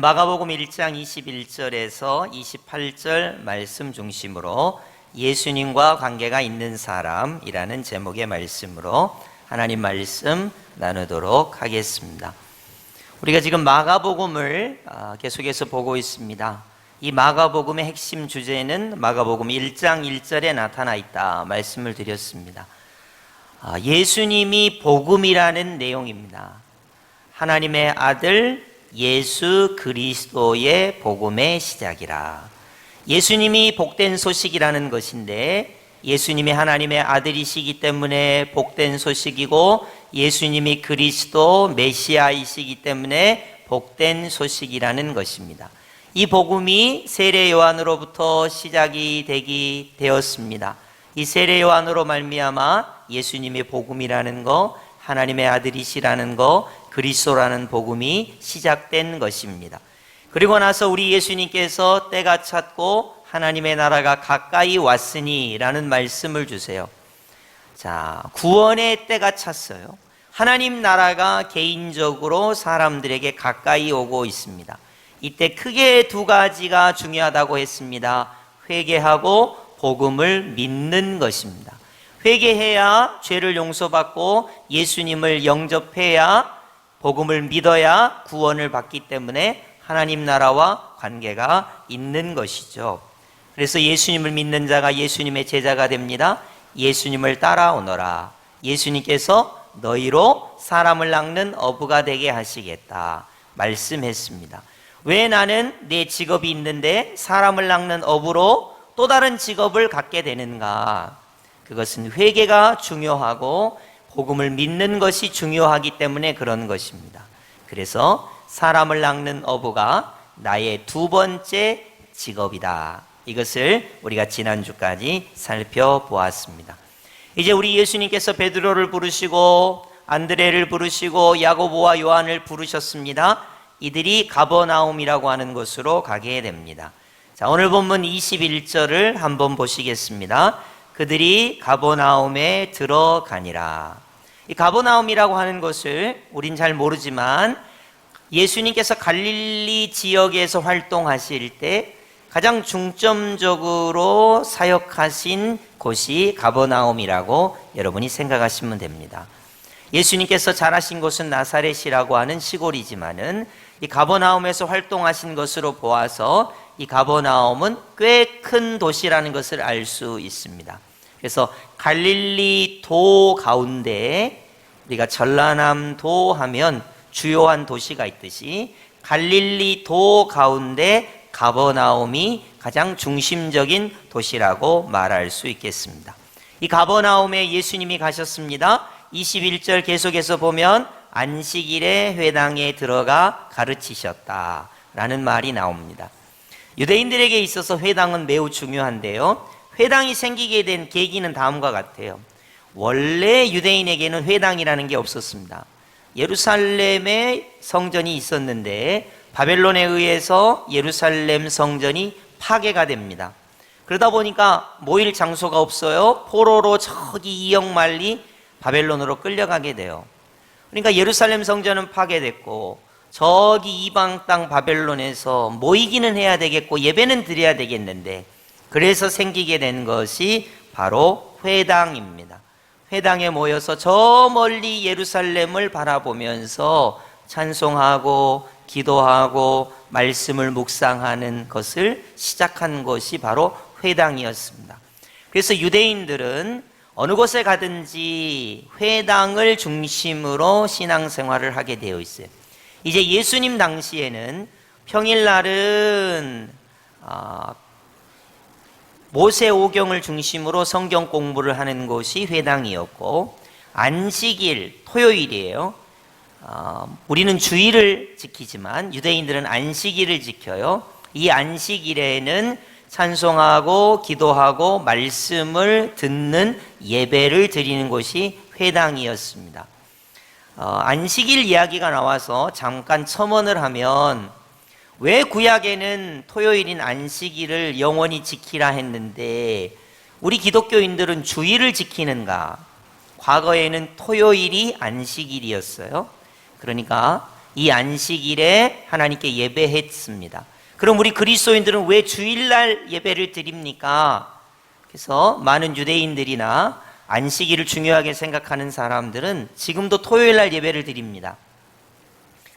마가복음 1장 21절에서 28절 말씀 중심으로 예수님과 관계가 있는 사람이라는 제목의 말씀으로 하나님 말씀 나누도록 하겠습니다. 우리가 지금 마가복음을 계속해서 보고 있습니다. 이 마가복음의 핵심 주제는 마가복음 1장 1절에 나타나 있다 말씀을 드렸습니다. 예수님이 복음이라는 내용입니다. 하나님의 아들 예수 그리스도의 복음의 시작이라. 예수님이 복된 소식이라는 것인데, 예수님이 하나님의 아들이시기 때문에 복된 소식이고, 예수님이 그리스도 메시아이시기 때문에 복된 소식이라는 것입니다. 이 복음이 세례 요한으로부터 시작이 되었습니다. 이 세례 요한으로 말미암아 예수님의 복음이라는 거, 하나님의 아들이시라는 거, 그리스도라는 복음이 시작된 것입니다. 그리고 나서 우리 예수님께서 때가 찼고 하나님의 나라가 가까이 왔으니 라는 말씀을 주세요. 자, 구원의 때가 찼어요. 하나님 나라가 개인적으로 사람들에게 가까이 오고 있습니다. 이때 크게 두 가지가 중요하다고 했습니다. 회개하고 복음을 믿는 것입니다. 회개해야 죄를 용서받고 예수님을 영접해야 복음을 믿어야 구원을 받기 때문에 하나님 나라와 관계가 있는 것이죠. 그래서 예수님을 믿는 자가 예수님의 제자가 됩니다. 예수님을 따라오너라. 예수님께서 너희로 사람을 낚는 어부가 되게 하시겠다 말씀했습니다. 왜 나는 내 직업이 있는데 사람을 낚는 어부로 또 다른 직업을 갖게 되는가? 그것은 회개가 중요하고 복음을 믿는 것이 중요하기 때문에 그런 것입니다. 그래서 사람을 낚는 어부가 나의 두 번째 직업이다. 이것을 우리가 지난주까지 살펴보았습니다. 이제 우리 예수님께서 베드로를 부르시고 안드레를 부르시고 야고보와 요한을 부르셨습니다. 이들이 가버나움이라고 하는 곳으로 가게 됩니다. 자, 오늘 본문 21절을 한번 보시겠습니다. 그들이 가버나움에 들어가니라. 이 가버나움이라고 하는 것을 우린 잘 모르지만 예수님께서 갈릴리 지역에서 활동하실 때 가장 중점적으로 사역하신 곳이 가버나움이라고 여러분이 생각하시면 됩니다. 예수님께서 자라신 곳은 나사렛이라고 하는 시골이지만은 이 가버나움에서 활동하신 것으로 보아서 이 가버나움은 꽤 큰 도시라는 것을 알 수 있습니다. 그래서 갈릴리 도 가운데 우리가 전라남도 하면 주요한 도시가 있듯이 갈릴리 도 가운데 가버나움이 가장 중심적인 도시라고 말할 수 있겠습니다. 이 가버나움에 예수님이 가셨습니다. 21절 계속해서 보면 안식일에 회당에 들어가 가르치셨다라는 말이 나옵니다. 유대인들에게 있어서 회당은 매우 중요한데요. 회당이 생기게 된 계기는 다음과 같아요. 원래 유대인에게는 회당이라는 게 없었습니다. 예루살렘에 성전이 있었는데 바벨론에 의해서 예루살렘 성전이 파괴가 됩니다. 그러다 보니까 모일 장소가 없어요. 포로로 저기 2억 마일리 바벨론으로 끌려가게 돼요. 그러니까 예루살렘 성전은 파괴됐고 저기 이방 땅 바벨론에서 모이기는 해야 되겠고 예배는 드려야 되겠는데, 그래서 생기게 된 것이 바로 회당입니다. 회당에 모여서 저 멀리 예루살렘을 바라보면서 찬송하고 기도하고 말씀을 묵상하는 것을 시작한 것이 바로 회당이었습니다. 그래서 유대인들은 어느 곳에 가든지 회당을 중심으로 신앙생활을 하게 되어 있어요. 이제 예수님 당시에는 평일날은 모세오경을 중심으로 성경 공부를 하는 곳이 회당이었고, 안식일, 토요일이에요. 우리는 주일을 지키지만 유대인들은 안식일을 지켜요. 이 안식일에는 찬송하고 기도하고 말씀을 듣는 예배를 드리는 곳이 회당이었습니다. 안식일 이야기가 나와서 잠깐 첨언을 하면, 왜 구약에는 토요일인 안식일을 영원히 지키라 했는데 우리 기독교인들은 주일을 지키는가? 과거에는 토요일이 안식일이었어요. 그러니까 이 안식일에 하나님께 예배했습니다. 그럼 우리 그리스도인들은 왜 주일날 예배를 드립니까? 그래서 많은 유대인들이나 안식일을 중요하게 생각하는 사람들은 지금도 토요일날 예배를 드립니다.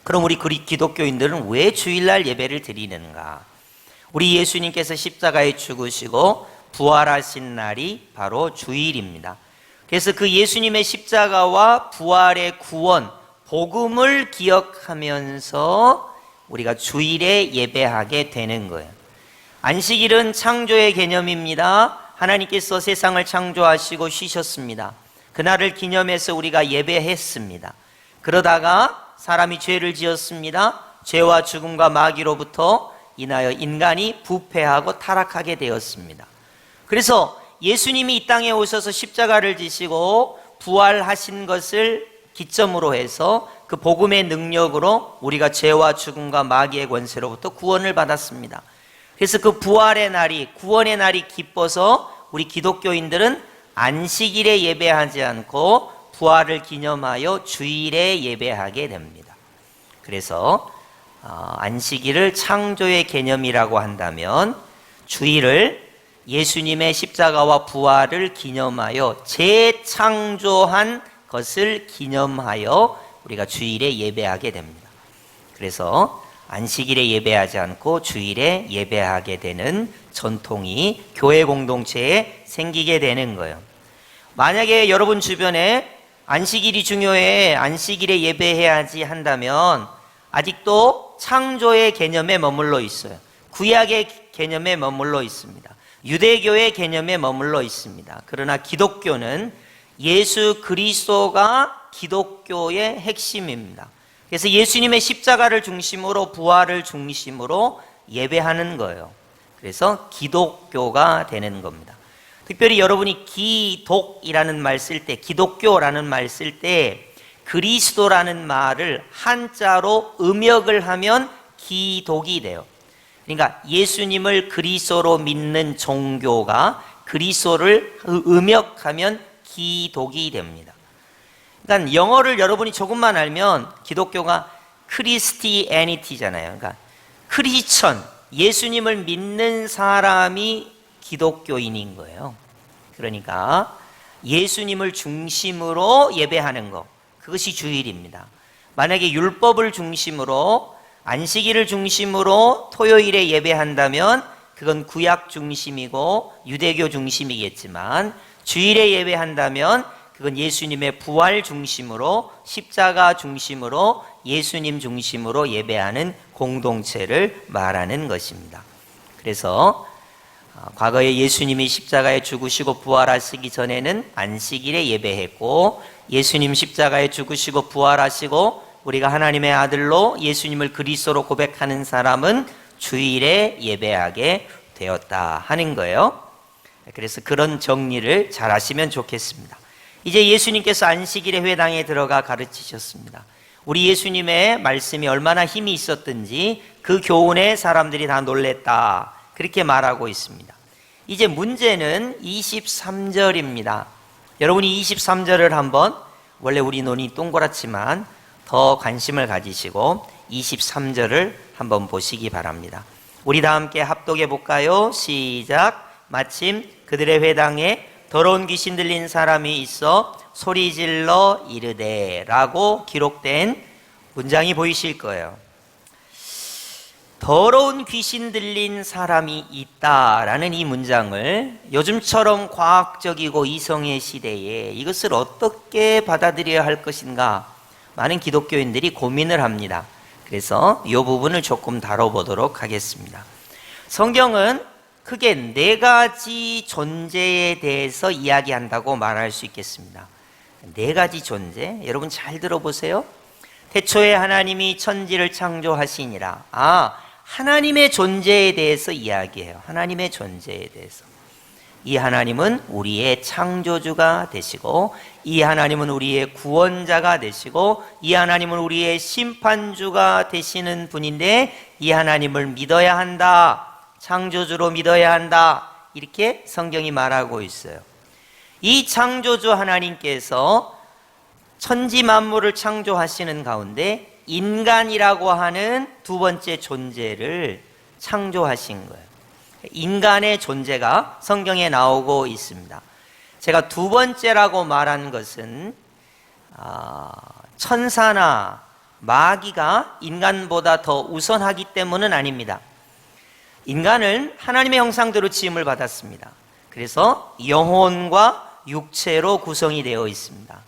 그럼 우리 기독교인들은 왜 주일날 예배를 드리는가? 우리 예수님께서 십자가에 죽으시고 부활하신 날이 바로 주일입니다. 그래서 그 예수님의 십자가와 부활의 구원, 복음을 기억하면서 우리가 주일에 예배하게 되는 거예요. 안식일은 창조의 개념입니다. 하나님께서 세상을 창조하시고 쉬셨습니다. 그날을 기념해서 우리가 예배했습니다. 그러다가 사람이 죄를 지었습니다. 죄와 죽음과 마귀로부터 인하여 인간이 부패하고 타락하게 되었습니다. 그래서 예수님이 이 땅에 오셔서 십자가를 지시고 부활하신 것을 기점으로 해서 그 복음의 능력으로 우리가 죄와 죽음과 마귀의 권세로부터 구원을 받았습니다. 그래서 그 부활의 날이, 구원의 날이 기뻐서 우리 기독교인들은 안식일에 예배하지 않고 부활을 기념하여 주일에 예배하게 됩니다. 그래서 안식일을 창조의 개념이라고 한다면 주일을 예수님의 십자가와 부활을 기념하여 재창조한 것을 기념하여 우리가 주일에 예배하게 됩니다. 그래서 안식일에 예배하지 않고 주일에 예배하게 되는 전통이 교회 공동체에 생기게 되는 거예요. 만약에 여러분 주변에 안식일이 중요해, 안식일에 예배해야지 한다면 아직도 창조의 개념에 머물러 있어요. 구약의 개념에 머물러 있습니다. 유대교의 개념에 머물러 있습니다. 그러나 기독교는 예수 그리스도가 기독교의 핵심입니다. 그래서 예수님의 십자가를 중심으로 부활을 중심으로 예배하는 거예요. 그래서 기독교가 되는 겁니다. 특별히 여러분이 기독이라는 말 쓸 때, 기독교라는 말 쓸 때 그리스도라는 말을 한자로 음역을 하면 기독이 돼요. 그러니까 예수님을 그리스도로 믿는 종교가 그리스도를 음역하면 기독이 됩니다. 그러니까 영어를 여러분이 조금만 알면 기독교가 크리스티애니티잖아요. 그러니까 크리스천, 예수님을 믿는 사람이 기독교인인 거예요. 그러니까 예수님을 중심으로 예배하는 것, 그것이 주일입니다. 만약에 율법을 중심으로, 안식일을 중심으로 토요일에 예배한다면 그건 구약 중심이고 유대교 중심이겠지만, 주일에 예배한다면 그건 예수님의 부활 중심으로, 십자가 중심으로, 예수님 중심으로 예배하는 공동체를 말하는 것입니다. 그래서 과거에 예수님이 십자가에 죽으시고 부활하시기 전에는 안식일에 예배했고, 예수님 십자가에 죽으시고 부활하시고 우리가 하나님의 아들로 예수님을 그리스도로 고백하는 사람은 주일에 예배하게 되었다 하는 거예요. 그래서 그런 정리를 잘 하시면 좋겠습니다. 이제 예수님께서 안식일의 회당에 들어가 가르치셨습니다. 우리 예수님의 말씀이 얼마나 힘이 있었든지 그 교훈에 사람들이 다 놀랬다, 그렇게 말하고 있습니다. 이제 문제는 23절입니다. 여러분이 23절을 한번, 원래 우리 눈이 동그랗지만 더 관심을 가지시고 23절을 한번 보시기 바랍니다. 우리 다 함께 합독해 볼까요? 시작. 마침 그들의 회당에 더러운 귀신 들린 사람이 있어 소리질러 이르되 라고 기록된 문장이 보이실 거예요. 더러운 귀신 들린 사람이 있다라는 이 문장을 요즘처럼 과학적이고 이성의 시대에 이것을 어떻게 받아들여야 할 것인가, 많은 기독교인들이 고민을 합니다. 그래서 이 부분을 조금 다뤄보도록 하겠습니다. 성경은 크게 4가지 존재에 대해서 이야기한다고 말할 수 있겠습니다. 4가지 존재, 여러분 잘 들어보세요. 태초에 하나님이 천지를 창조하시니라. 하나님의 존재에 대해서 이야기해요. 하나님의 존재에 대해서. 이 하나님은 우리의 창조주가 되시고, 이 하나님은 우리의 구원자가 되시고, 이 하나님은 우리의 심판주가 되시는 분인데, 이 하나님을 믿어야 한다, 창조주로 믿어야 한다, 이렇게 성경이 말하고 있어요. 이 창조주 하나님께서 천지 만물을 창조하시는 가운데 인간이라고 하는 두 번째 존재를 창조하신 거예요. 인간의 존재가 성경에 나오고 있습니다. 제가 두 번째라고 말한 것은 천사나 마귀가 인간보다 더 우선하기 때문은 아닙니다. 인간은 하나님의 형상대로 지음을 받았습니다. 그래서 영혼과 육체로 구성이 되어 있습니다.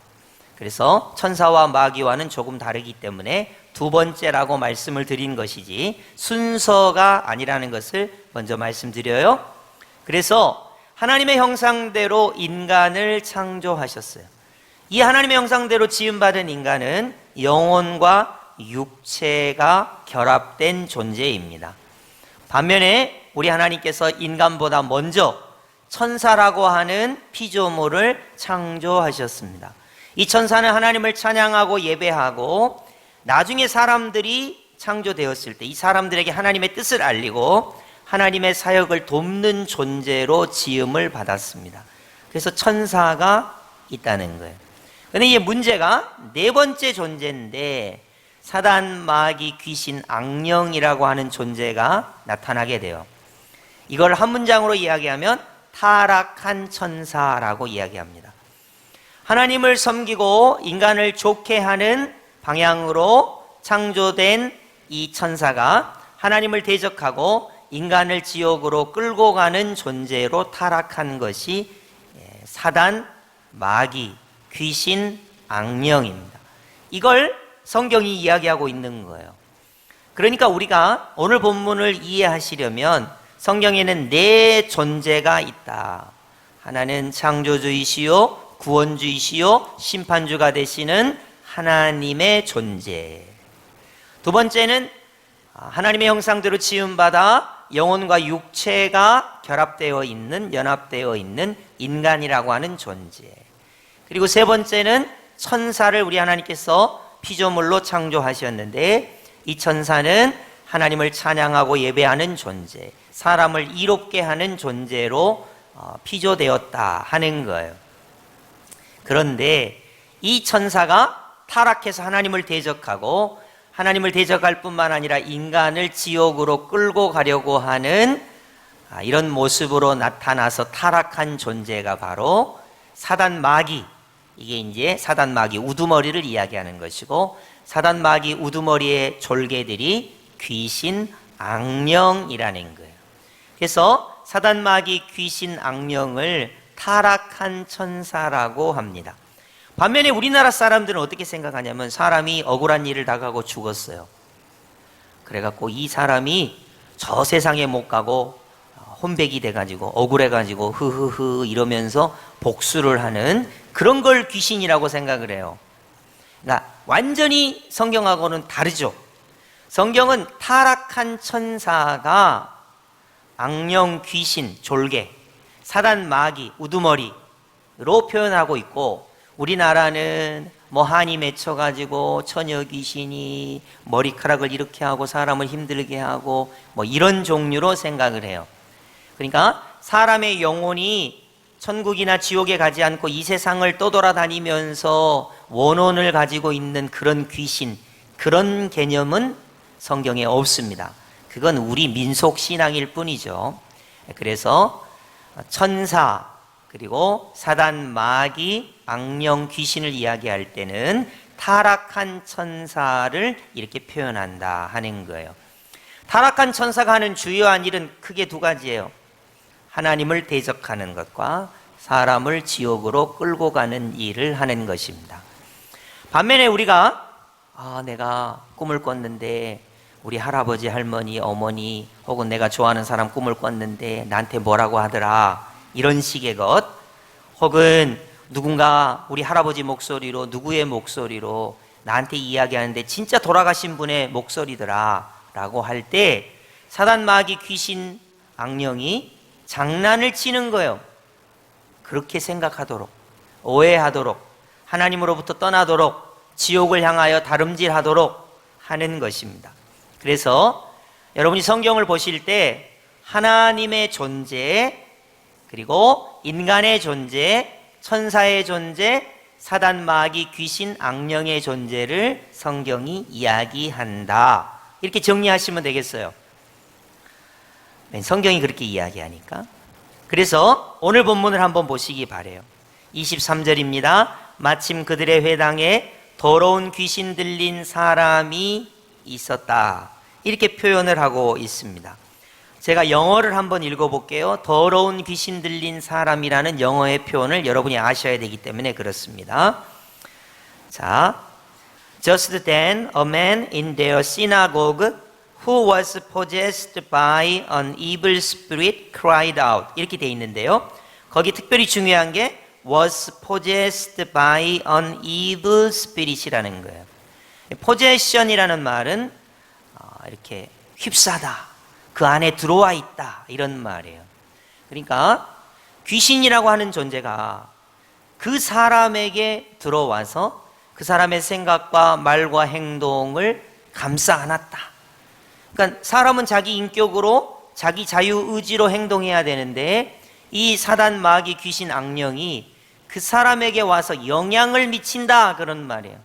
그래서 천사와 마귀와는 조금 다르기 때문에 두 번째라고 말씀을 드린 것이지 순서가 아니라는 것을 먼저 말씀드려요. 그래서 하나님의 형상대로 인간을 창조하셨어요. 이 하나님의 형상대로 지음받은 인간은 영혼과 육체가 결합된 존재입니다. 반면에 우리 하나님께서 인간보다 먼저 천사라고 하는 피조물을 창조하셨습니다. 이 천사는 하나님을 찬양하고 예배하고 나중에 사람들이 창조되었을 때 이 사람들에게 하나님의 뜻을 알리고 하나님의 사역을 돕는 존재로 지음을 받았습니다. 그래서 천사가 있다는 거예요. 그런데 이 문제가 네 번째 존재인데 사단, 마귀, 귀신, 악령이라고 하는 존재가 나타나게 돼요. 이걸 한 문장으로 이야기하면 타락한 천사라고 이야기합니다. 하나님을 섬기고 인간을 좋게 하는 방향으로 창조된 이 천사가 하나님을 대적하고 인간을 지옥으로 끌고 가는 존재로 타락한 것이 사단, 마귀, 귀신, 악령입니다. 이걸 성경이 이야기하고 있는 거예요. 그러니까 우리가 오늘 본문을 이해하시려면 성경에는 네 존재가 있다. 하나는 창조주이시요, 구원주이시요, 심판주가 되시는 하나님의 존재. 두 번째는 하나님의 형상대로 지음받아 영혼과 육체가 결합되어 있는, 연합되어 있는 인간이라고 하는 존재. 그리고 세 번째는 천사를 우리 하나님께서 피조물로 창조하셨는데 이 천사는 하나님을 찬양하고 예배하는 존재, 사람을 이롭게 하는 존재로 피조되었다 하는 거예요. 그런데 이 천사가 타락해서 하나님을 대적하고 하나님을 대적할 뿐만 아니라 인간을 지옥으로 끌고 가려고 하는 이런 모습으로 나타나서 타락한 존재가 바로 사단, 마귀. 이게 이제 사단, 마귀, 우두머리를 이야기하는 것이고 사단, 마귀, 우두머리의 졸개들이 귀신, 악령이라는 거예요. 그래서 사단, 마귀, 귀신, 악령을 타락한 천사라고 합니다. 반면에 우리나라 사람들은 어떻게 생각하냐면 사람이 억울한 일을 당하고 죽었어요. 그래갖고 이 사람이 저 세상에 못 가고 혼백이 돼가지고 억울해가지고 흐흐흐 이러면서 복수를 하는 그런 걸 귀신이라고 생각을 해요. 그러니까 완전히 성경하고는 다르죠. 성경은 타락한 천사가 악령, 귀신, 졸개, 사단, 마귀, 우두머리로 표현하고 있고 우리나라는 뭐 한이 맺혀가지고 처녀 귀신이 머리카락을 이렇게 하고 사람을 힘들게 하고 뭐 이런 종류로 생각을 해요. 그러니까 사람의 영혼이 천국이나 지옥에 가지 않고 이 세상을 떠돌아다니면서 원혼을 가지고 있는 그런 귀신, 그런 개념은 성경에 없습니다. 그건 우리 민속 신앙일 뿐이죠. 그래서 천사, 그리고 사단, 마귀, 악령, 귀신을 이야기할 때는 타락한 천사를 이렇게 표현한다 하는 거예요. 타락한 천사가 하는 주요한 일은 크게 두 가지예요. 하나님을 대적하는 것과 사람을 지옥으로 끌고 가는 일을 하는 것입니다. 반면에 우리가 내가 꿈을 꿨는데 우리 할아버지, 할머니, 어머니 혹은 내가 좋아하는 사람 꿈을 꿨는데 나한테 뭐라고 하더라 이런 식의 것, 혹은 누군가 우리 할아버지 목소리로 누구의 목소리로 나한테 이야기하는데 진짜 돌아가신 분의 목소리더라 라고 할 때 사단, 마귀, 귀신, 악령이 장난을 치는 거예요. 그렇게 생각하도록, 오해하도록, 하나님으로부터 떠나도록, 지옥을 향하여 다름질하도록 하는 것입니다. 그래서 여러분이 성경을 보실 때 하나님의 존재, 그리고 인간의 존재, 천사의 존재, 사단, 마귀, 귀신, 악령의 존재를 성경이 이야기한다. 이렇게 정리하시면 되겠어요. 성경이 그렇게 이야기하니까. 그래서 오늘 본문을 한번 보시기 바래요. 23절입니다. 마침 그들의 회당에 더러운 귀신 들린 사람이 있었다. 이렇게 표현을 하고 있습니다. 제가 영어를 한번 읽어볼게요. 더러운 귀신 들린 사람이라는 영어의 표현을 여러분이 아셔야 되기 때문에 그렇습니다. 자, Just then a man in their synagogue who was possessed by an evil spirit cried out. 이렇게 돼 있는데요. 거기 특별히 중요한 게 was possessed by an evil spirit이라는 거예요. possession이라는 말은 이렇게 휩싸다, 그 안에 들어와 있다, 이런 말이에요. 그러니까 귀신이라고 하는 존재가 그 사람에게 들어와서 그 사람의 생각과 말과 행동을 감싸 안았다. 그러니까 사람은 자기 인격으로 자기 자유의지로 행동해야 되는데 이 사단, 마귀, 귀신, 악령이 그 사람에게 와서 영향을 미친다, 그런 말이에요.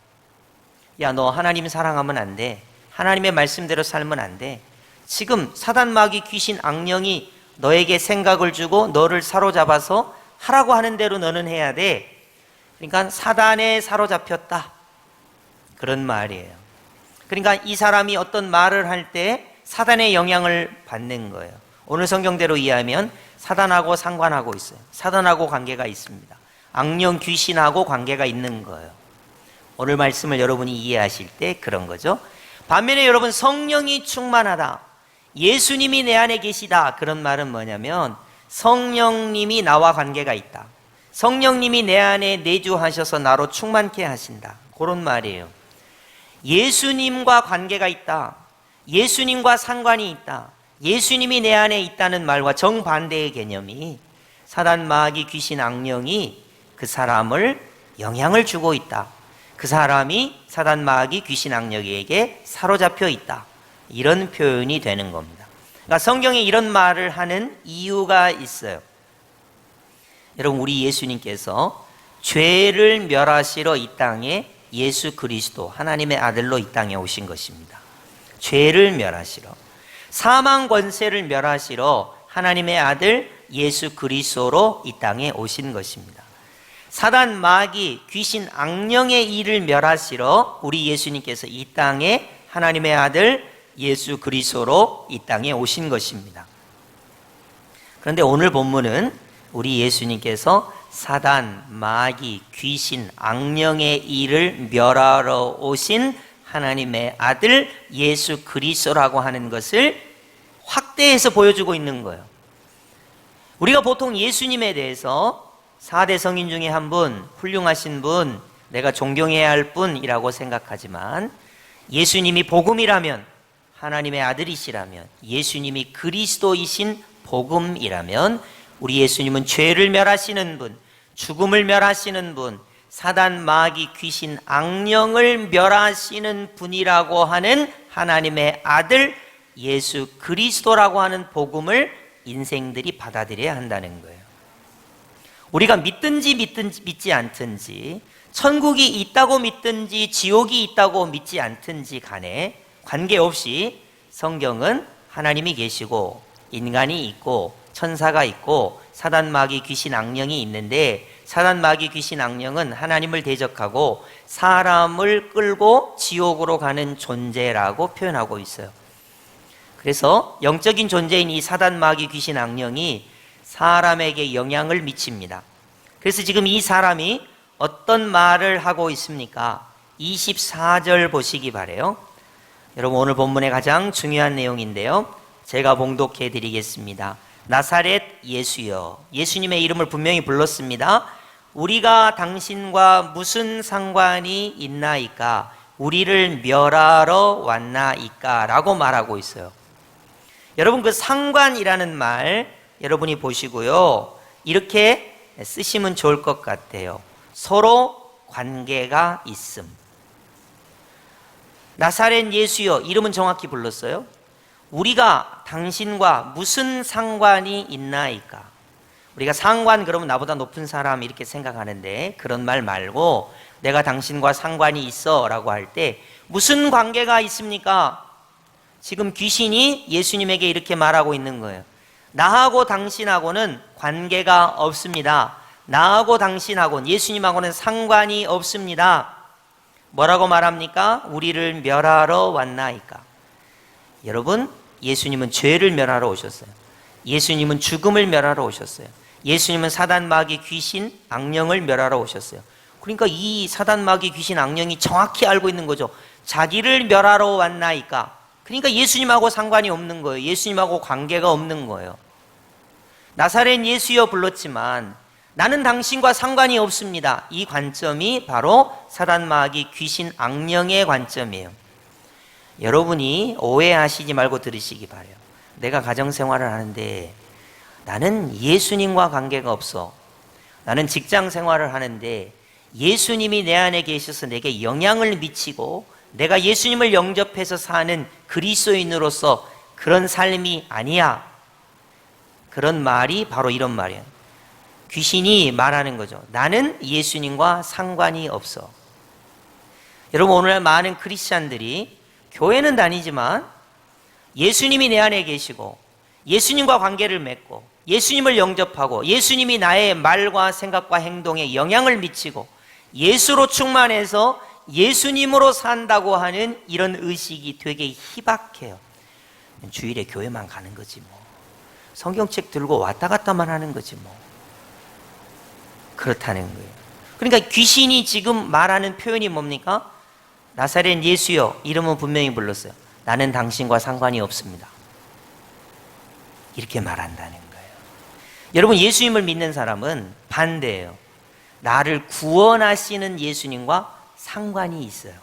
야, 너 하나님 사랑하면 안 돼. 하나님의 말씀대로 살면 안 돼. 지금 사단, 마귀, 귀신, 악령이 너에게 생각을 주고 너를 사로잡아서 하라고 하는 대로 너는 해야 돼. 그러니까 사단에 사로잡혔다, 그런 말이에요. 그러니까 이 사람이 어떤 말을 할 때 사단의 영향을 받는 거예요. 오늘 성경대로 이해하면 사단하고 상관하고 있어요. 사단하고 관계가 있습니다. 악령, 귀신하고 관계가 있는 거예요. 오늘 말씀을 여러분이 이해하실 때 그런 거죠. 반면에 여러분, 성령이 충만하다, 예수님이 내 안에 계시다, 그런 말은 뭐냐면 성령님이 나와 관계가 있다, 성령님이 내 안에 내주하셔서 나로 충만케 하신다, 그런 말이에요. 예수님과 관계가 있다, 예수님과 상관이 있다, 예수님이 내 안에 있다는 말과 정반대의 개념이 사단, 마귀, 귀신, 악령이 그 사람을 영향을 주고 있다, 그 사람이 사단, 마귀, 귀신, 악령에게 사로잡혀 있다, 이런 표현이 되는 겁니다. 그러니까 성경에 이런 말을 하는 이유가 있어요. 여러분, 우리 예수님께서 죄를 멸하시러 이 땅에 예수 그리스도 하나님의 아들로 이 땅에 오신 것입니다. 죄를 멸하시러, 사망 권세를 멸하시러 하나님의 아들 예수 그리스도로 이 땅에 오신 것입니다. 사단, 마귀, 귀신, 악령의 일을 멸하시러 우리 예수님께서 이 땅에 하나님의 아들 예수 그리스도로 이 땅에 오신 것입니다. 그런데 오늘 본문은 우리 예수님께서 사단, 마귀, 귀신, 악령의 일을 멸하러 오신 하나님의 아들 예수 그리스도라고 하는 것을 확대해서 보여주고 있는 거예요. 우리가 보통 예수님에 대해서 4대 성인 중에 한 분, 훌륭하신 분, 내가 존경해야 할 분이라고 생각하지만 예수님이 복음이라면, 하나님의 아들이시라면, 예수님이 그리스도이신 복음이라면 우리 예수님은 죄를 멸하시는 분, 죽음을 멸하시는 분, 사단, 마귀, 귀신, 악령을 멸하시는 분이라고 하는 하나님의 아들 예수 그리스도라고 하는 복음을 인생들이 받아들여야 한다는 거예요. 우리가 믿든지 믿지 않든지, 천국이 있다고 믿든지 지옥이 있다고 믿지 않든지 간에 관계없이 성경은 하나님이 계시고 인간이 있고 천사가 있고 사단, 마귀, 귀신, 악령이 있는데 사단, 마귀, 귀신, 악령은 하나님을 대적하고 사람을 끌고 지옥으로 가는 존재라고 표현하고 있어요. 그래서 영적인 존재인 이 사단, 마귀, 귀신, 악령이 사람에게 영향을 미칩니다. 그래서 지금 이 사람이 어떤 말을 하고 있습니까? 24절 보시기 바래요. 여러분, 오늘 본문의 가장 중요한 내용인데요, 제가 봉독해 드리겠습니다. 나사렛 예수여, 예수님의 이름을 분명히 불렀습니다. 우리가 당신과 무슨 상관이 있나이까? 우리를 멸하러 왔나이까? 라고 말하고 있어요. 여러분, 그 상관이라는 말 여러분이 보시고요, 이렇게 쓰시면 좋을 것 같아요. 서로 관계가 있음. 나사렛 예수여, 이름은 정확히 불렀어요. 우리가 당신과 무슨 상관이 있나이까? 우리가 상관 그러면 나보다 높은 사람 이렇게 생각하는데 그런 말 말고 내가 당신과 상관이 있어 라고 할 때 무슨 관계가 있습니까? 지금 귀신이 예수님에게 이렇게 말하고 있는 거예요. 나하고 당신하고는 관계가 없습니다. 나하고 당신하고는 예수님하고는 상관이 없습니다. 뭐라고 말합니까? 우리를 멸하러 왔나이까. 여러분, 예수님은 죄를 멸하러 오셨어요. 예수님은 죽음을 멸하러 오셨어요. 예수님은 사단, 마귀, 귀신, 악령을 멸하러 오셨어요. 그러니까 이 사단, 마귀, 귀신, 악령이 정확히 알고 있는 거죠. 자기를 멸하러 왔나이까. 그러니까 예수님하고 상관이 없는 거예요. 예수님하고 관계가 없는 거예요. 나사렛 예수여 불렀지만 나는 당신과 상관이 없습니다. 이 관점이 바로 사단, 마귀, 귀신, 악령의 관점이에요. 여러분이 오해하시지 말고 들으시기 바라요. 내가 가정생활을 하는데 나는 예수님과 관계가 없어. 나는 직장생활을 하는데 예수님이 내 안에 계셔서 내게 영향을 미치고 내가 예수님을 영접해서 사는 그리스도인으로서 그런 삶이 아니야. 그런 말이 바로 이런 말이에요. 귀신이 말하는 거죠. 나는 예수님과 상관이 없어. 여러분, 오늘날 많은 크리스찬들이 교회는 다니지만 예수님이 내 안에 계시고 예수님과 관계를 맺고 예수님을 영접하고 예수님이 나의 말과 생각과 행동에 영향을 미치고 예수로 충만해서 예수님으로 산다고 하는 이런 의식이 되게 희박해요. 주일에 교회만 가는 거지 뭐. 성경책 들고 왔다 갔다만 하는 거지 뭐. 그렇다는 거예요. 그러니까 귀신이 지금 말하는 표현이 뭡니까? 나사렛 예수여, 이름은 분명히 불렀어요. 나는 당신과 상관이 없습니다. 이렇게 말한다는 거예요. 여러분, 예수님을 믿는 사람은 반대예요. 나를 구원하시는 예수님과 상관이 있어요.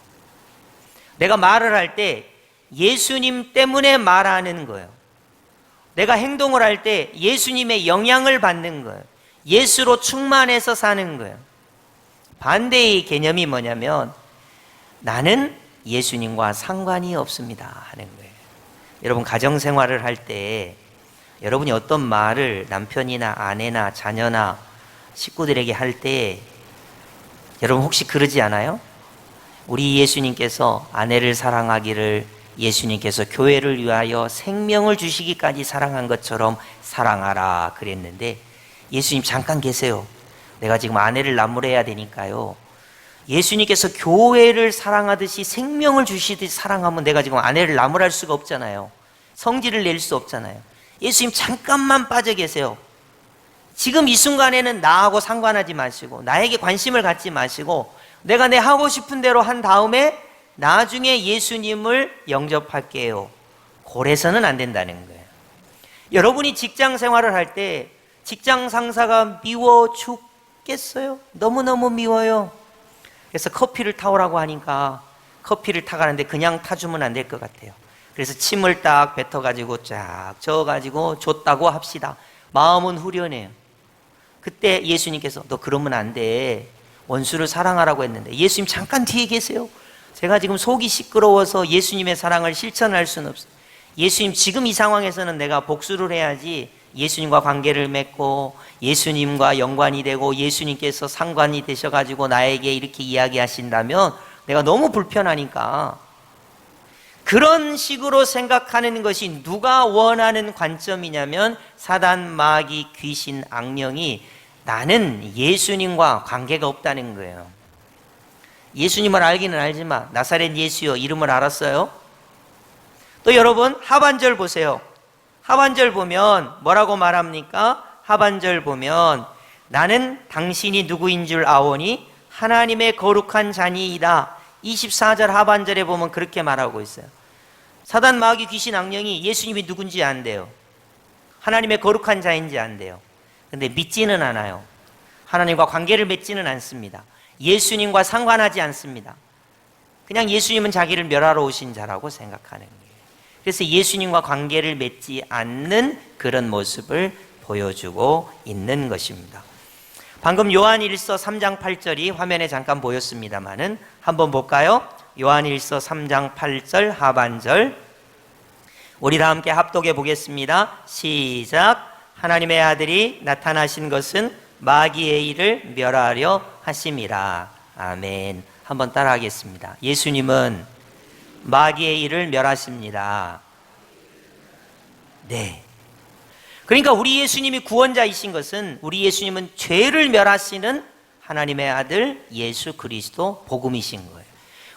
내가 말을 할 때 예수님 때문에 말하는 거예요. 내가 행동을 할 때 예수님의 영향을 받는 거예요. 예수로 충만해서 사는 거예요. 반대의 개념이 뭐냐면 나는 예수님과 상관이 없습니다 하는 거예요. 여러분, 가정생활을 할 때 여러분이 어떤 말을 남편이나 아내나 자녀나 식구들에게 할 때 여러분 혹시 그러지 않아요? 우리 예수님께서 아내를 사랑하기를 예수님께서 교회를 위하여 생명을 주시기까지 사랑한 것처럼 사랑하라 그랬는데 예수님 잠깐 계세요. 내가 지금 아내를 나무래야 되니까요. 예수님께서 교회를 사랑하듯이 생명을 주시듯이 사랑하면 내가 지금 아내를 나무랄 수가 없잖아요. 성질을 낼 수 없잖아요. 예수님 잠깐만 빠져 계세요. 지금 이 순간에는 나하고 상관하지 마시고 나에게 관심을 갖지 마시고 내가 내 하고 싶은 대로 한 다음에 나중에 예수님을 영접할게요. 그래서는 안 된다는 거예요. 여러분이 직장 생활을 할 때 직장 상사가 미워 죽겠어요. 너무너무 미워요. 그래서 커피를 타오라고 하니까 커피를 타가는데 그냥 타주면 안 될 것 같아요. 그래서 침을 딱 뱉어가지고 쫙 저어가지고 줬다고 합시다. 마음은 후련해요. 그때 예수님께서 너 그러면 안 돼. 원수를 사랑하라고 했는데 예수님 잠깐 뒤에 계세요. 제가 지금 속이 시끄러워서 예수님의 사랑을 실천할 수는 없어요. 예수님 지금 이 상황에서는 내가 복수를 해야지 예수님과 관계를 맺고 예수님과 연관이 되고 예수님께서 상관이 되셔가지고 나에게 이렇게 이야기하신다면 내가 너무 불편하니까 그런 식으로 생각하는 것이 누가 원하는 관점이냐면 사단, 마귀, 귀신, 악령이 나는 예수님과 관계가 없다는 거예요. 예수님을 알기는 알지만 나사렛 예수여 이름을 알았어요? 또 여러분 하반절 보세요. 하반절 보면 뭐라고 말합니까? 하반절 보면 나는 당신이 누구인 줄 아오니 하나님의 거룩한 자니이다. 24절 하반절에 보면 그렇게 말하고 있어요. 사단, 마귀, 귀신, 악령이 예수님이 누군지 안대요. 하나님의 거룩한 자인지 안대요. 근데 믿지는 않아요. 하나님과 관계를 맺지는 않습니다. 예수님과 상관하지 않습니다. 그냥 예수님은 자기를 멸하러 오신 자라고 생각하는 거예요. 그래서 예수님과 관계를 맺지 않는 그런 모습을 보여주고 있는 것입니다. 방금 요한일서 3장 8절이 화면에 잠깐 보였습니다만은 한번 볼까요? 요한일서 3장 8절 하반절 우리 다 함께 합독해 보겠습니다. 시작. 하나님의 아들이 나타나신 것은 마귀의 일을 멸하려 하심이라. 아멘. 한번 따라하겠습니다. 예수님은 마귀의 일을 멸하십니다. 네. 그러니까 우리 예수님이 구원자이신 것은, 우리 예수님은 죄를 멸하시는 하나님의 아들 예수 그리스도 복음이신 거예요.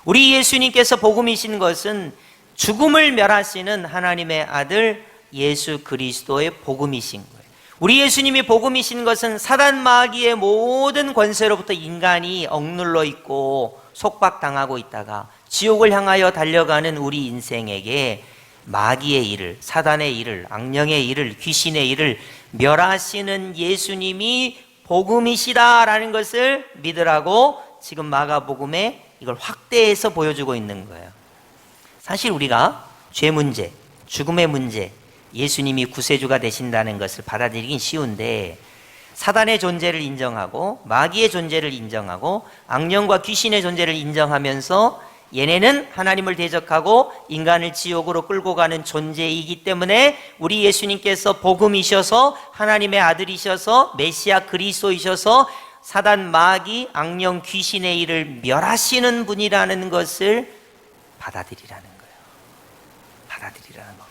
우리 예수님께서 복음이신 것은 죽음을 멸하시는 하나님의 아들 예수 그리스도의 복음이신 거예요. 우리 예수님이 복음이신 것은 사단 마귀의 모든 권세로부터 인간이 억눌러 있고 속박당하고 있다가 지옥을 향하여 달려가는 우리 인생에게 마귀의 일을, 사단의 일을, 악령의 일을, 귀신의 일을 멸하시는 예수님이 복음이시다라는 것을 믿으라고 지금 마가복음에 이걸 확대해서 보여주고 있는 거예요. 사실 우리가 죄 문제, 죽음의 문제, 예수님이 구세주가 되신다는 것을 받아들이긴 쉬운데, 사단의 존재를 인정하고 마귀의 존재를 인정하고 악령과 귀신의 존재를 인정하면서 얘네는 하나님을 대적하고 인간을 지옥으로 끌고 가는 존재이기 때문에 우리 예수님께서 복음이셔서 하나님의 아들이셔서 메시아 그리스도이셔서 사단 마귀 악령 귀신의 일을 멸하시는 분이라는 것을 받아들이라는 거예요. 받아들이라는 겁니다.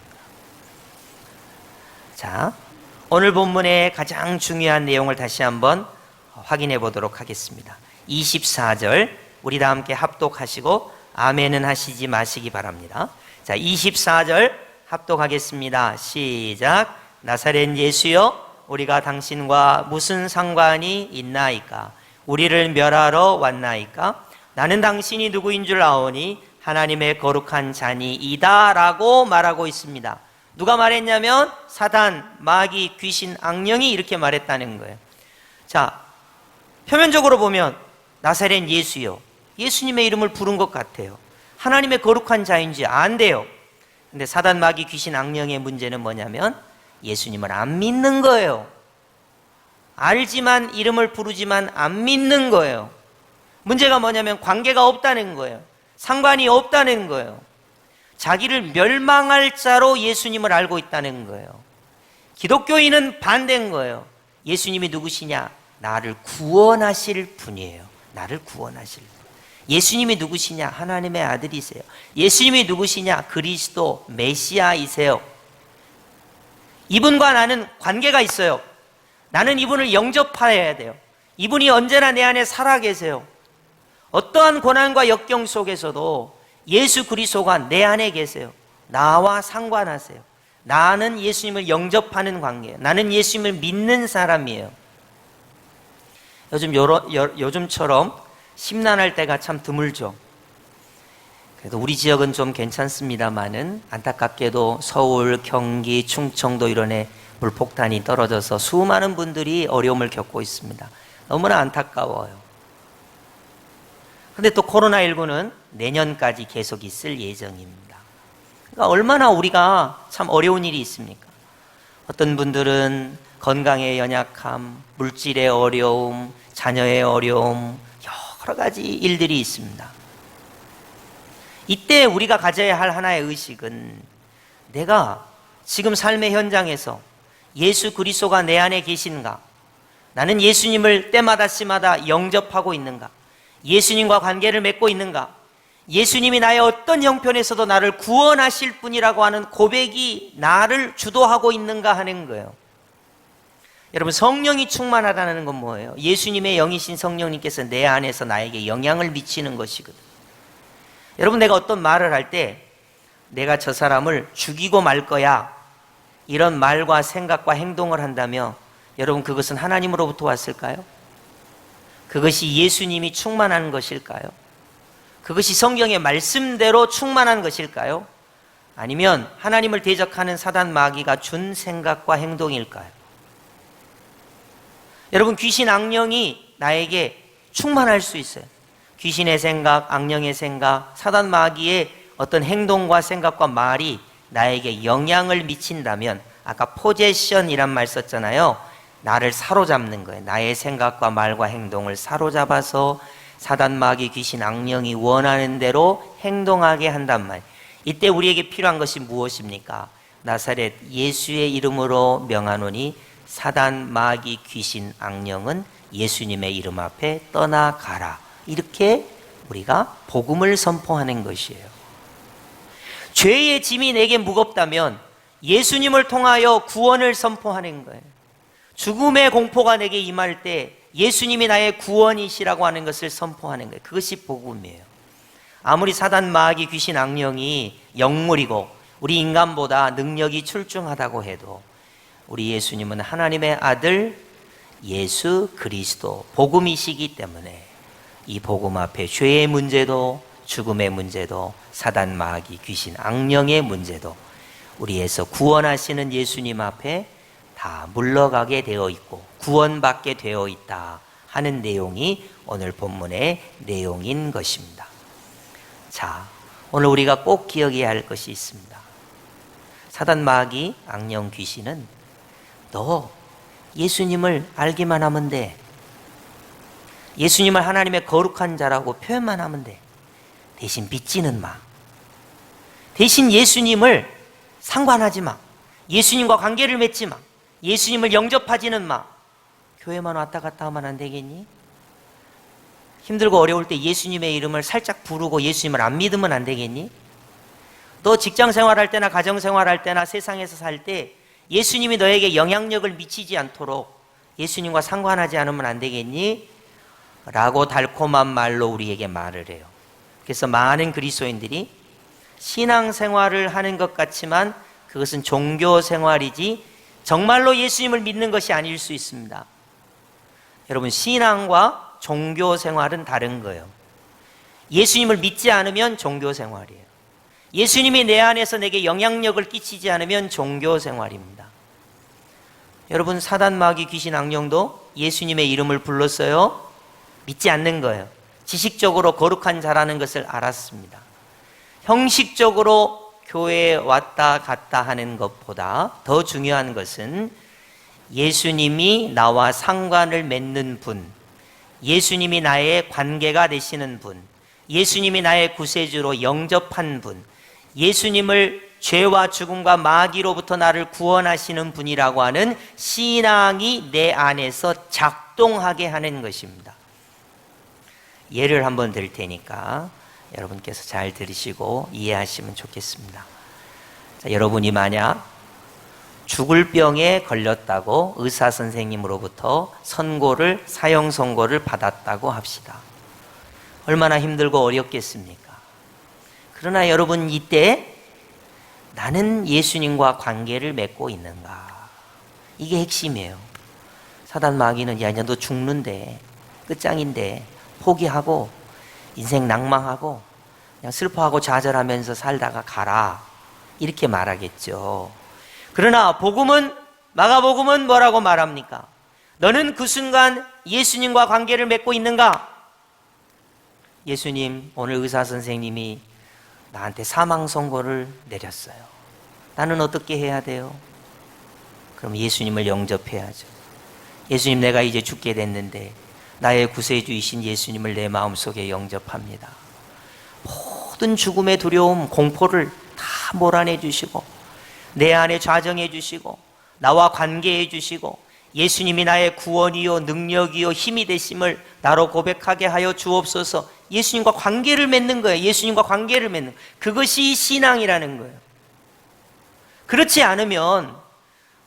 자, 오늘 본문의 가장 중요한 내용을 다시 한번 확인해 보도록 하겠습니다. 24절 우리 다 함께 합독하시고 아멘은 하시지 마시기 바랍니다. 자, 24절 합독하겠습니다. 시작. 나사렛 예수여, 우리가 당신과 무슨 상관이 있나이까? 우리를 멸하러 왔나이까? 나는 당신이 누구인 줄 아오니 하나님의 거룩한 자니이다 라고 말하고 있습니다. 누가 말했냐면 사단, 마귀, 귀신, 악령이 이렇게 말했다는 거예요. 자, 표면적으로 보면 나사렛 예수여, 예수님의 이름을 부른 것 같아요. 하나님의 거룩한 자인지 안 돼요. 근데 사단, 마귀, 귀신, 악령의 문제는 뭐냐면 예수님을 안 믿는 거예요. 알지만, 이름을 부르지만 안 믿는 거예요. 문제가 뭐냐면 관계가 없다는 거예요. 상관이 없다는 거예요. 자기를 멸망할 자로 예수님을 알고 있다는 거예요. 기독교인은 반대인 거예요. 예수님이 누구시냐? 나를 구원하실 분이에요. 나를 구원하실 분. 예수님이 누구시냐? 하나님의 아들이세요. 예수님이 누구시냐? 그리스도 메시아이세요. 이분과 나는 관계가 있어요. 나는 이분을 영접해야 돼요. 이분이 언제나 내 안에 살아 계세요. 어떠한 고난과 역경 속에서도 예수 그리스도가 내 안에 계세요. 나와 상관하세요. 나는 예수님을 영접하는 관계예요. 나는 예수님을 믿는 사람이에요. 요즘처럼 심란할 때가 참 드물죠. 그래도 우리 지역은 좀 괜찮습니다만은 안타깝게도 서울, 경기, 충청도 이런 데 물폭탄이 떨어져서 수많은 분들이 어려움을 겪고 있습니다. 너무나 안타까워요. 근데 또 코로나19는 내년까지 계속 있을 예정입니다. 그러니까 얼마나 우리가 참 어려운 일이 있습니까? 어떤 분들은 건강의 연약함, 물질의 어려움, 자녀의 어려움, 여러 가지 일들이 있습니다. 이때 우리가 가져야 할 하나의 의식은 내가 지금 삶의 현장에서 예수 그리스도가 내 안에 계신가? 나는 예수님을 때마다 씨마다 영접하고 있는가? 예수님과 관계를 맺고 있는가? 예수님이 나의 어떤 형편에서도 나를 구원하실 분이라고 하는 고백이 나를 주도하고 있는가 하는 거예요. 여러분, 성령이 충만하다는 건 뭐예요? 예수님의 영이신 성령님께서 내 안에서 나에게 영향을 미치는 것이거든. 여러분, 내가 어떤 말을 할 때 내가 저 사람을 죽이고 말 거야, 이런 말과 생각과 행동을 한다면 여러분, 그것은 하나님으로부터 왔을까요? 그것이 예수님이 충만한 것일까요? 그것이 성경의 말씀대로 충만한 것일까요? 아니면 하나님을 대적하는 사단 마귀가 준 생각과 행동일까요? 여러분, 귀신 악령이 나에게 충만할 수 있어요. 귀신의 생각, 악령의 생각, 사단 마귀의 어떤 행동과 생각과 말이 나에게 영향을 미친다면, 아까 포제션이란 말 썼잖아요. 나를 사로잡는 거예요. 나의 생각과 말과 행동을 사로잡아서 사단 마귀 귀신 악령이 원하는 대로 행동하게 한단 말이에요. 이때 우리에게 필요한 것이 무엇입니까? 나사렛 예수의 이름으로 명하노니 사단, 마귀, 귀신, 악령은 예수님의 이름 앞에 떠나가라. 이렇게 우리가 복음을 선포하는 것이에요. 죄의 짐이 내게 무겁다면 예수님을 통하여 구원을 선포하는 거예요. 죽음의 공포가 내게 임할 때 예수님이 나의 구원이시라고 하는 것을 선포하는 거예요. 그것이 복음이에요. 아무리 사단, 마귀, 귀신, 악령이 영물이고 우리 인간보다 능력이 출중하다고 해도 우리 예수님은 하나님의 아들 예수 그리스도 복음이시기 때문에 이 복음 앞에 죄의 문제도 죽음의 문제도 사단, 마귀, 귀신, 악령의 문제도 우리에서 구원하시는 예수님 앞에 다 물러가게 되어 있고 구원받게 되어 있다 하는 내용이 오늘 본문의 내용인 것입니다. 자, 오늘 우리가 꼭 기억해야 할 것이 있습니다. 사단, 마귀, 악령, 귀신은 너 예수님을 알기만 하면 돼. 예수님을 하나님의 거룩한 자라고 표현만 하면 돼. 대신 믿지는 마. 대신 예수님을 상관하지 마. 예수님과 관계를 맺지 마. 예수님을 영접하지는 마. 교회만 왔다 갔다 하면 안 되겠니? 힘들고 어려울 때 예수님의 이름을 살짝 부르고 예수님을 안 믿으면 안 되겠니? 너 직장 생활할 때나 가정 생활할 때나 세상에서 살 때 예수님이 너에게 영향력을 미치지 않도록 예수님과 상관하지 않으면 안 되겠니? 라고 달콤한 말로 우리에게 말을 해요. 그래서 많은 그리스도인들이 신앙생활을 하는 것 같지만 그것은 종교생활이지 정말로 예수님을 믿는 것이 아닐 수 있습니다. 여러분, 신앙과 종교생활은 다른 거예요. 예수님을 믿지 않으면 종교생활이에요. 예수님이 내 안에서 내게 영향력을 끼치지 않으면 종교생활입니다. 여러분, 사단, 마귀, 귀신, 악령도 예수님의 이름을 불렀어요. 믿지 않는 거예요. 지식적으로 거룩한 자라는 것을 알았습니다. 형식적으로 교회에 왔다 갔다 하는 것보다 더 중요한 것은 예수님이 나와 상관을 맺는 분, 예수님이 나의 관계가 되시는 분, 예수님이 나의 구세주로 영접한 분, 예수님을 죄와 죽음과 마귀로부터 나를 구원하시는 분이라고 하는 신앙이 내 안에서 작동하게 하는 것입니다. 예를 한번 들 테니까 여러분께서 잘 들으시고 이해하시면 좋겠습니다. 자, 여러분이 만약 죽을 병에 걸렸다고 의사 선생님으로부터 사형 선고를 받았다고 합시다. 얼마나 힘들고 어렵겠습니까? 그러나 여러분, 이때 나는 예수님과 관계를 맺고 있는가? 이게 핵심이에요. 사단, 마귀는 야, 너 죽는데, 끝장인데 포기하고 인생 낭망하고 그냥 슬퍼하고 좌절하면서 살다가 가라, 이렇게 말하겠죠. 그러나 마가복음은 뭐라고 말합니까? 너는 그 순간 예수님과 관계를 맺고 있는가? 예수님, 오늘 의사 선생님이 나한테 사망 선고를 내렸어요. 나는 어떻게 해야 돼요? 그럼 예수님을 영접해야죠. 예수님, 내가 이제 죽게 됐는데 나의 구세주이신 예수님을 내 마음속에 영접합니다. 모든 죽음의 두려움, 공포를 다 몰아내 주시고 내 안에 좌정해 주시고 나와 관계해 주시고 예수님이 나의 구원이요 능력이요 힘이 되심을 나로 고백하게 하여 주옵소서. 예수님과 관계를 맺는 거예요. 예수님과 관계를 맺는 거예요. 그것이 신앙이라는 거예요. 그렇지 않으면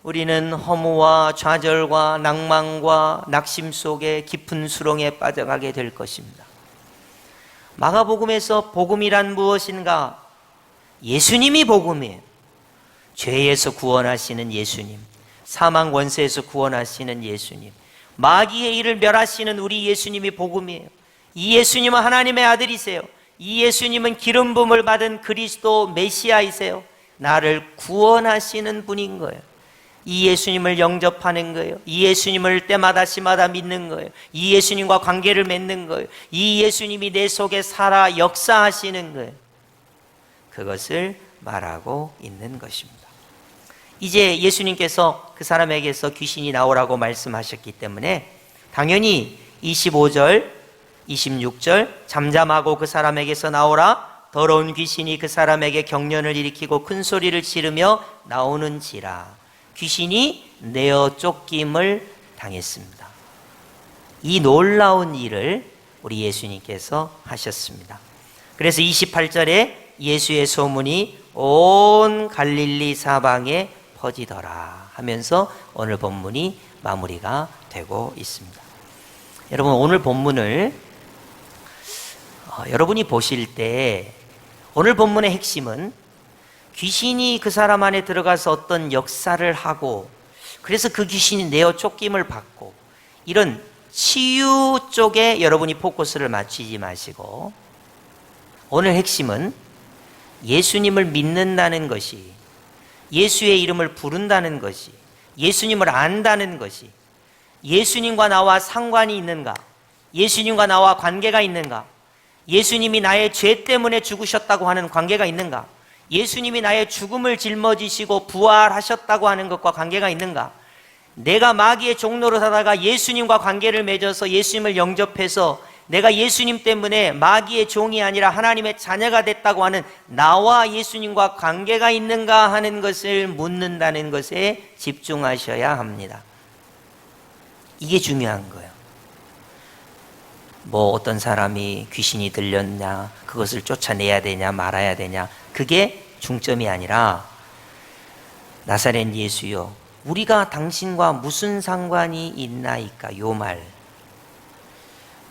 우리는 허무와 좌절과 낭만과 낙심 속에 깊은 수렁에 빠져가게 될 것입니다. 마가복음에서 복음이란 무엇인가? 예수님이 복음이에요. 죄에서 구원하시는 예수님, 사망 원세에서 구원하시는 예수님, 마귀의 일을 멸하시는 우리 예수님이 복음이에요. 이 예수님은 하나님의 아들이세요. 이 예수님은 기름 부음을 받은 그리스도 메시아이세요. 나를 구원하시는 분인 거예요. 이 예수님을 영접하는 거예요. 이 예수님을 때마다 시마다 믿는 거예요. 이 예수님과 관계를 맺는 거예요. 이 예수님이 내 속에 살아 역사하시는 거예요. 그것을 말하고 있는 것입니다. 이제 예수님께서 그 사람에게서 귀신이 나오라고 말씀하셨기 때문에 당연히 25절, 26절 잠잠하고 그 사람에게서 나오라. 더러운 귀신이 그 사람에게 경련을 일으키고 큰 소리를 지르며 나오는지라. 귀신이 내어 쫓김을 당했습니다. 이 놀라운 일을 우리 예수님께서 하셨습니다. 그래서 28절에 예수의 소문이 온 갈릴리 사방에 퍼지더라 하면서 오늘 본문이 마무리가 되고 있습니다. 여러분, 오늘 본문을 여러분이 보실 때 오늘 본문의 핵심은 귀신이 그 사람 안에 들어가서 어떤 역사를 하고 그래서 그 귀신이 내어 쫓김을 받고 이런 치유 쪽에 여러분이 포커스를 맞추지 마시고 오늘 핵심은 예수님을 믿는다는 것이, 예수의 이름을 부른다는 것이, 예수님을 안다는 것이 예수님과 나와 상관이 있는가? 예수님과 나와 관계가 있는가? 예수님이 나의 죄 때문에 죽으셨다고 하는 관계가 있는가? 예수님이 나의 죽음을 짊어지시고 부활하셨다고 하는 것과 관계가 있는가? 내가 마귀의 종로로 살다가 예수님과 관계를 맺어서 예수님을 영접해서 내가 예수님 때문에 마귀의 종이 아니라 하나님의 자녀가 됐다고 하는 나와 예수님과 관계가 있는가 하는 것을 묻는다는 것에 집중하셔야 합니다. 이게 중요한 거예요. 뭐 어떤 사람이 귀신이 들렸냐, 그것을 쫓아내야 되냐 말아야 되냐, 그게 중점이 아니라 나사렛 예수여, 우리가 당신과 무슨 상관이 있나이까? 요 말,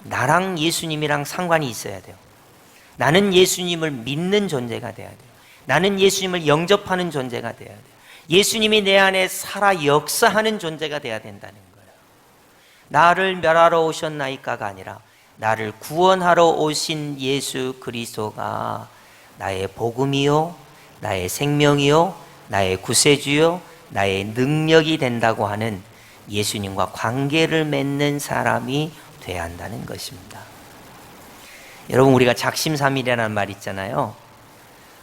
나랑 예수님이랑 상관이 있어야 돼요. 나는 예수님을 믿는 존재가 돼야 돼요. 나는 예수님을 영접하는 존재가 돼야 돼요. 예수님이 내 안에 살아 역사하는 존재가 돼야 된다는 거예요. 나를 멸하러 오셨나이까가 아니라 나를 구원하러 오신 예수 그리스도가 나의 복음이요, 나의 생명이요, 나의 구세주요, 나의 능력이 된다고 하는 예수님과 관계를 맺는 사람이 돼야 한다는 것입니다. 여러분, 우리가 작심삼일이라는 말 있잖아요.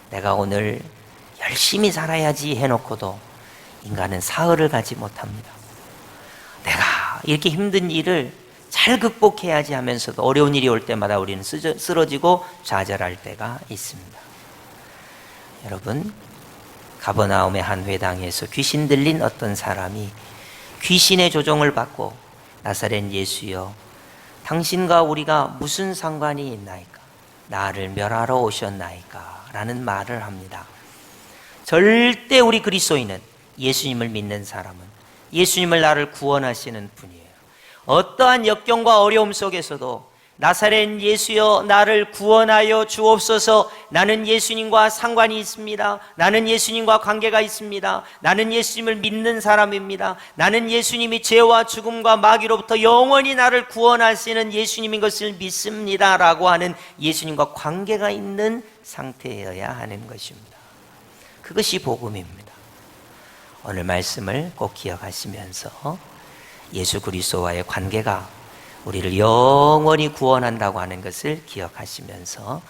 내가 오늘 열심히 살아야지 해놓고도 인간은 사흘을 가지 못합니다. 내가 이렇게 힘든 일을 잘 극복해야지 하면서도 어려운 일이 올 때마다 우리는 쓰러지고 좌절할 때가 있습니다. 여러분, 가버나움의 한 회당에서 귀신 들린 어떤 사람이 귀신의 조종을 받고 나사렛 예수여, 당신과 우리가 무슨 상관이 있나이까? 나를 멸하러 오셨나이까? 라는 말을 합니다. 절대 우리 그리스도인은, 예수님을 믿는 사람은 예수님을 나를 구원하시는 분이에요. 어떠한 역경과 어려움 속에서도 나사렛 예수여, 나를 구원하여 주옵소서. 나는 예수님과 상관이 있습니다. 나는 예수님과 관계가 있습니다. 나는 예수님을 믿는 사람입니다. 나는 예수님이 죄와 죽음과 마귀로부터 영원히 나를 구원하시는 예수님인 것을 믿습니다 라고 하는 예수님과 관계가 있는 상태여야 하는 것입니다. 그것이 복음입니다. 오늘 말씀을 꼭 기억하시면서 예수 그리스도와의 관계가 우리를 영원히 구원한다고 하는 것을 기억하시면서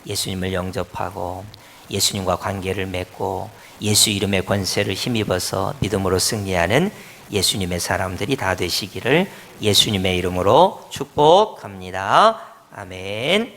예수님을 영접하고 예수님과 관계를 맺고 예수 이름의 권세를 힘입어서 믿음으로 승리하는 예수님의 사람들이 다 되시기를 예수님의 이름으로 축복합니다. 아멘.